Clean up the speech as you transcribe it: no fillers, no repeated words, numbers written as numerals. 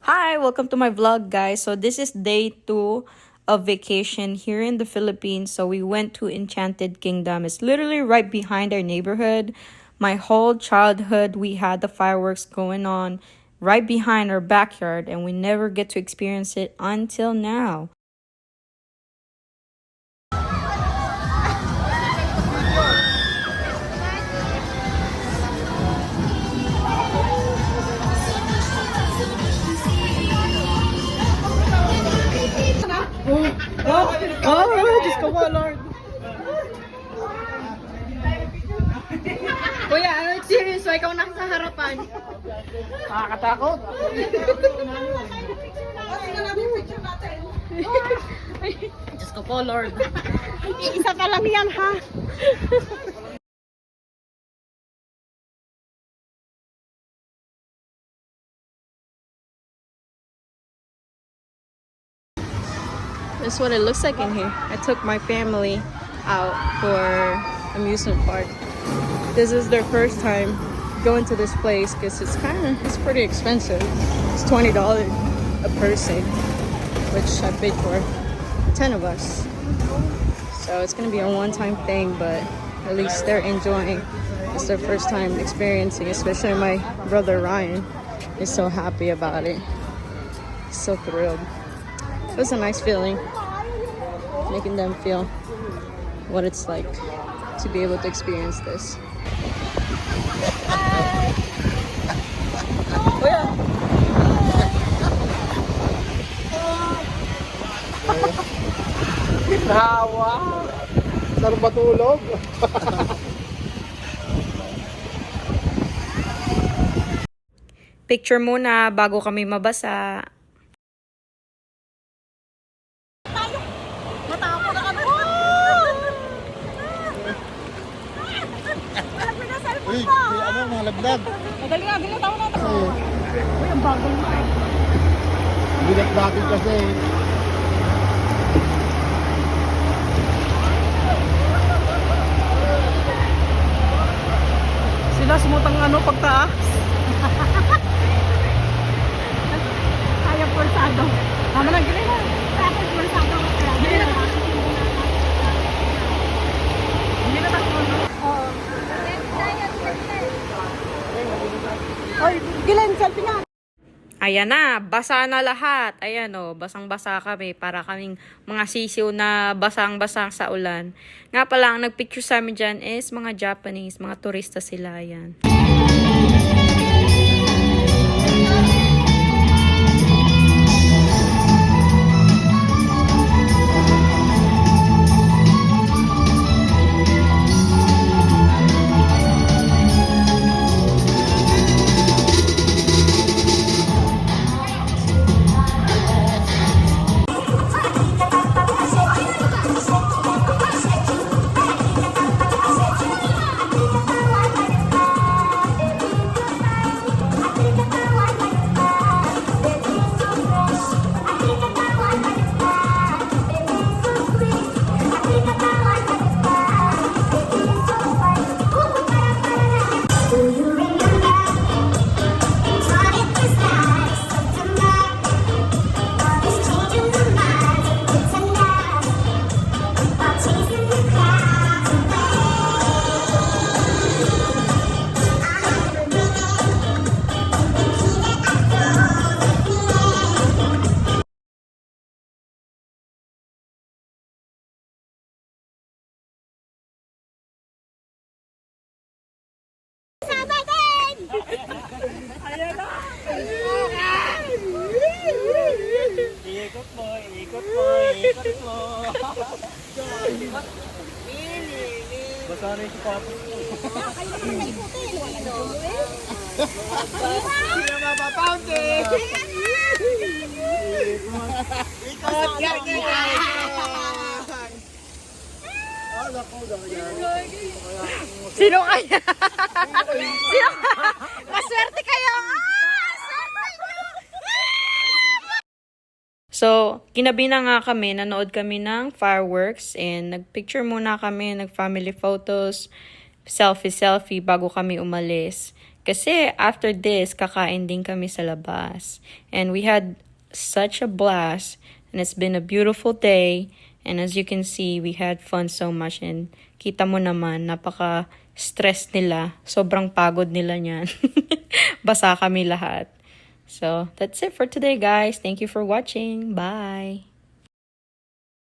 Hi, welcome to my vlog, guys. So this is day 2 of vacation here in the Philippines. So we went to Enchanted Kingdom. It's literally right behind our neighborhood. My whole childhood, we had the fireworks going on right behind our backyard, and we never get to experience it until now. Diyos ko po, Lord. Kuya, ano experience mo? Ikaw nasa harapan. Nakakatakot. Diyos ko po, Lord. Isa pa lang yan, ha? This is what it looks like in here. I took my family out for amusement park. This is their first time going to this place because it's pretty expensive. It's $20 a person, which I paid for 10 of us. So it's gonna be a one-time thing, but at least they're enjoying. It's their first time experiencing, especially my brother Ryan is so happy about it. He's so thrilled. It was a nice feeling, making them feel what it's like to be able to experience this. Nahawa. Sarap matulog. Picture muna bago kami mabasa. Uy, ano, mga lagdag. Madali nga, binataw na ito. Uy, ang bagal mo eh. Bilat dati kasi. Sila sumutang pagtaas. Ayaw pulsado. Tama na, gilay na. Ayaw pulsado. Gilay na. Hindi na takbo, no? Oo. Oy, gilay, selfie nga. Ayan na, basa na lahat. Ayan o, basang-basa kami para kaming mga sisiw na basang-basang sa ulan. Nga pala, ang nagpicture sa amin dyan is mga Japanese, mga turista sila. Ayan. Ikot mo, ikot mo, ikot mo. Basta na yung sapatos mo. Sino mapapounce? Ikot, yan, yan. Sino kaya? Sino? Maswerte kayo! So, kinabi na nga kami, nanood kami ng fireworks and nagpicture muna kami, nag-family photos, selfie bago kami umalis. Kasi after this, kakain din kami sa labas. And we had such a blast. And it's been a beautiful day. And as you can see, we had fun so much. And kita mo naman, napaka-stress nila. Sobrang pagod nila niyan. Basa kami lahat. So, that's it for today, guys. Thank you for watching. Bye!